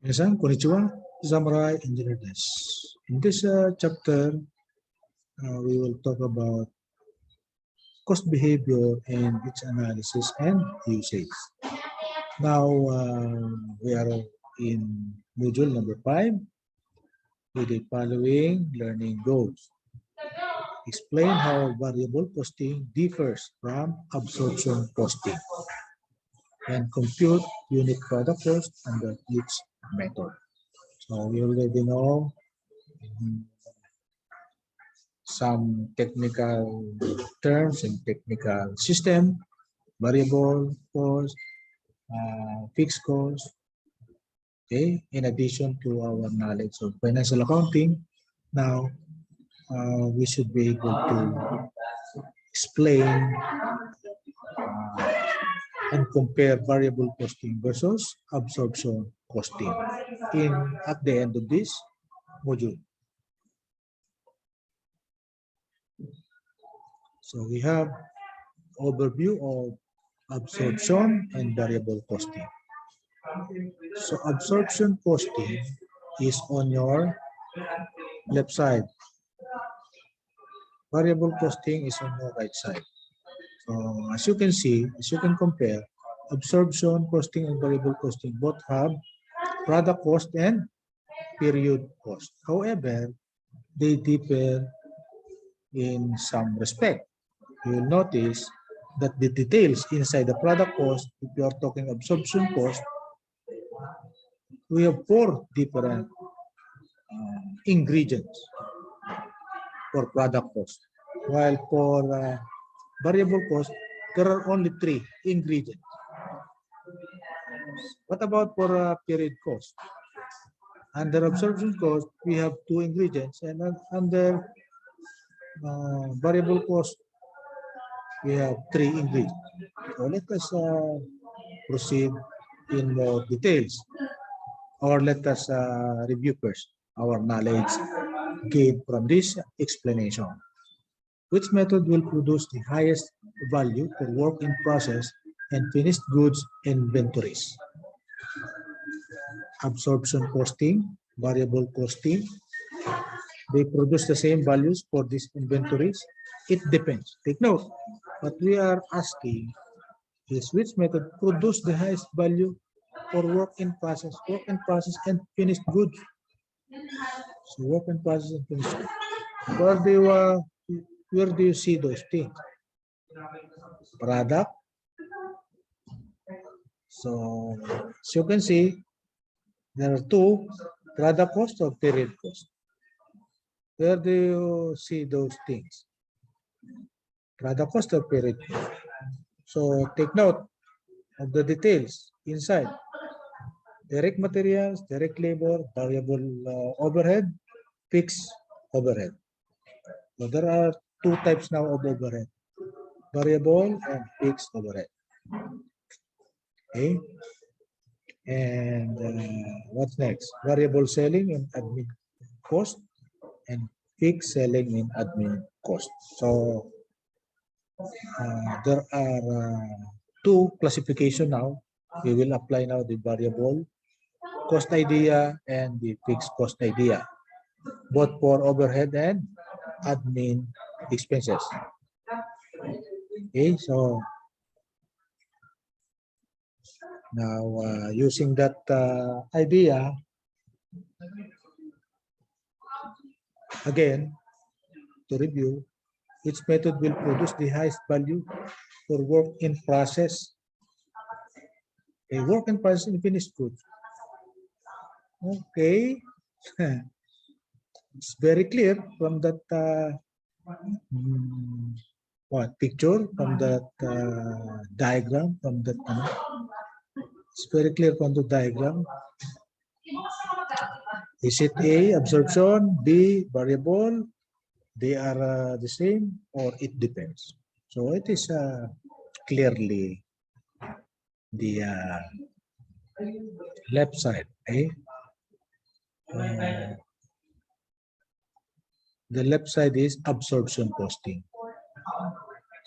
Minasan, konnichiwa, Zamurai Engineer desu. In this chapter, we will talk about cost behavior and its analysis and usage. Now, we are in module number 5 with the following learning goals. Explain how variable costing differs from absorption costing and compute unit product cost under each method. So we already know some technical terms and technical system, variable cost, fixed cost. Okay, in addition to our knowledge of financial accounting, now we should be able to explain and compare variable costing versus absorption costing at the end of this module. So we have overview of absorption and variable costing. So absorption costing is on your left side. Variable costing is on your right side. So as you can see, as you can compare, absorption costing and variable costing both have product cost and period cost. However, they differ in some respect. You will notice that the details inside the product cost, if you are talking absorption cost, we have 4 different ingredients for product cost. While for variable cost, there are only 3 ingredients. What about for period cost? Under absorption cost, we have 2 ingredients, and under variable cost, we have 3 ingredients. So let us proceed in more details, or let us review first our knowledge gained from this explanation. Which method will produce the highest value for work in process and finished goods inventories? Absorption costing, variable costing, they produce the same values for these inventories. It depends. Take note, what we are asking is which method produce the highest value for work in process and finished goods. So work in process and finished goods. Where do you see those things? Product. So as you can see, there are 2, product cost or period cost. Where do you see those things? Product cost or period cost. So take note of the details inside. Direct materials, direct labor, variable overhead, fixed overhead. So there are 2 types now of overhead, variable and fixed overhead. Okay. And what's next? Variable selling and admin cost and fixed selling and admin cost. So there are 2 classification now. We will apply now the variable cost idea and the fixed cost idea, both for overhead and admin expenses. Okay, so now using that idea, again, to review, which method will produce the highest value for work in process? A work in process and finished goods. Okay, it's very clear from that picture, from that diagram, from that. It's very clear from the diagram. Is it A, absorption, B, variable? They are the same, or it depends. So it is clearly the left side. Okay? The left side is absorption costing.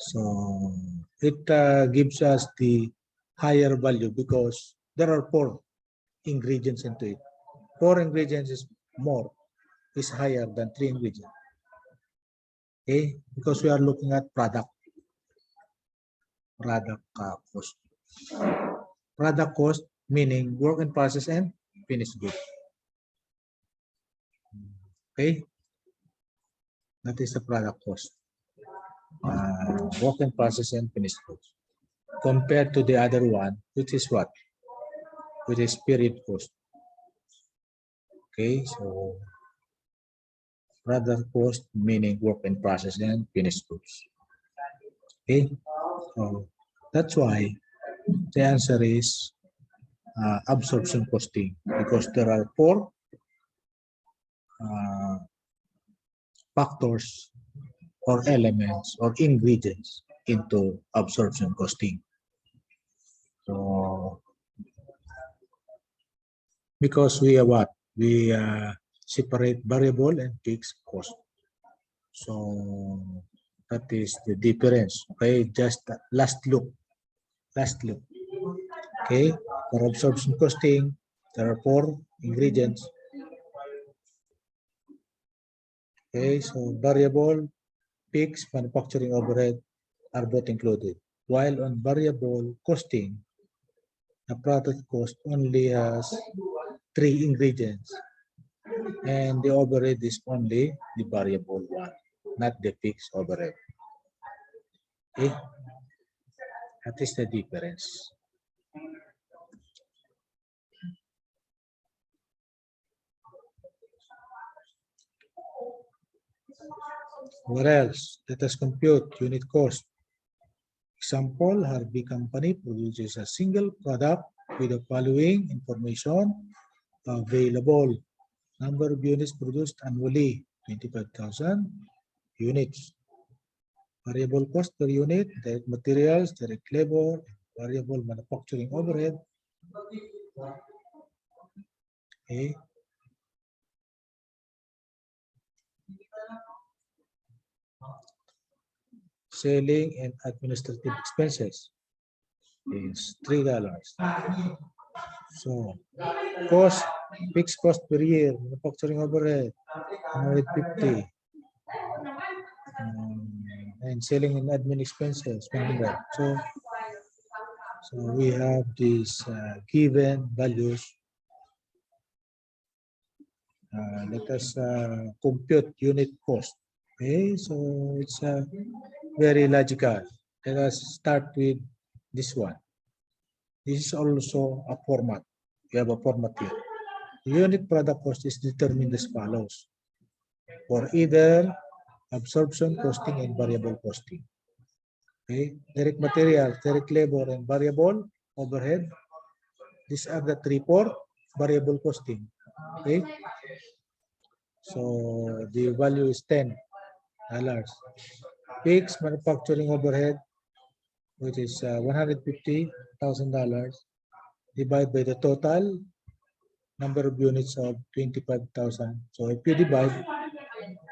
So it gives us the higher value because there are 4 ingredients into it. 4 ingredients is higher than 3 ingredients. Okay, because we are looking at product cost. Product cost meaning work in process and finished good. Okay, that is the product cost. Work in process and finished goods. Compared to the other one, which is what? Which is period cost. Okay, so product cost meaning work in process and finished goods. Okay, so that's why the answer is absorption costing, because there are 4 factors or elements or ingredients into absorption costing. So because we are what? We separate variable and fixed cost. So that is the difference. Okay, just last look. Okay, for absorption costing, there are 4 ingredients. Okay, so variable, fixed, manufacturing overhead are both included. While on variable costing, the product cost only has 3 ingredients, and the overhead is only the variable one, not the fixed overhead. Okay, that is the difference. What else? Let us compute unit cost. Example, Harvey Company produces a single product with the following information available. Number of units produced annually, 25,000 units. Variable cost per unit, direct materials, direct labor, variable manufacturing overhead. Okay. Selling and administrative expenses is $3. So cost, fixed cost per year, manufacturing overhead, 150. And selling and admin expenses, 100. So we have these given values. Let us compute unit cost. Okay, so it's very logical. Let us start with this one. This is also a format. We have a format here. The unit product cost is determined as follows. For either absorption costing and variable costing. Okay, direct material, direct labor, and variable overhead. These are the 3 for variable costing. Okay, so the value is $10. Fixed manufacturing overhead, which is $150,000, divided by the total number of units of 25,000. So if you divide,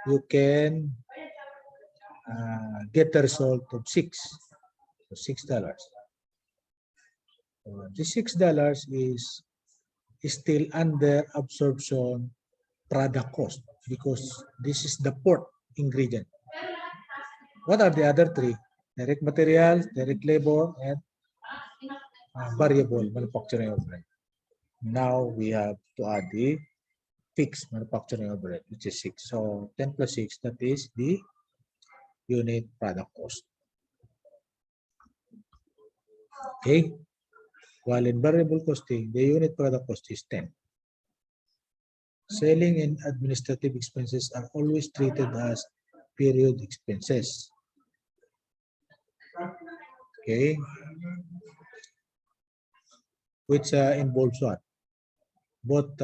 you can get the result of 6. So $6. The $6 is still under absorption product cost because this is the 4th ingredient. What are the other 3? Direct materials, direct labor, and variable manufacturing overhead. Now we have to add the fixed manufacturing overhead, which is 6. So 10 plus 6, that is the unit product cost. Okay. While in variable costing, the unit product cost is 10. Selling and administrative expenses are always treated as period expenses. Okay. Which involves what? Both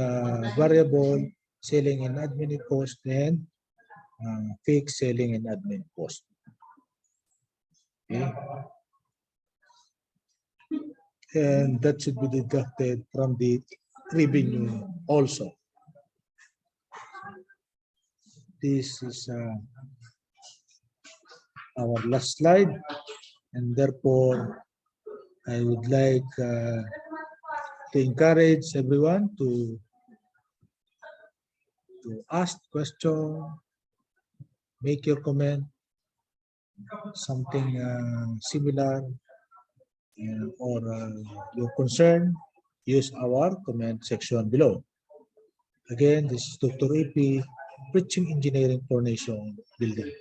variable selling and admin cost and fixed selling and admin cost. Okay. And that should be deducted from the revenue also. This is our last slide, and therefore I would like to encourage everyone to ask question, make your comment, something similar, or your concern, use our comment section below. Again, this is Dr. EYPEI, preaching engineering for nation building.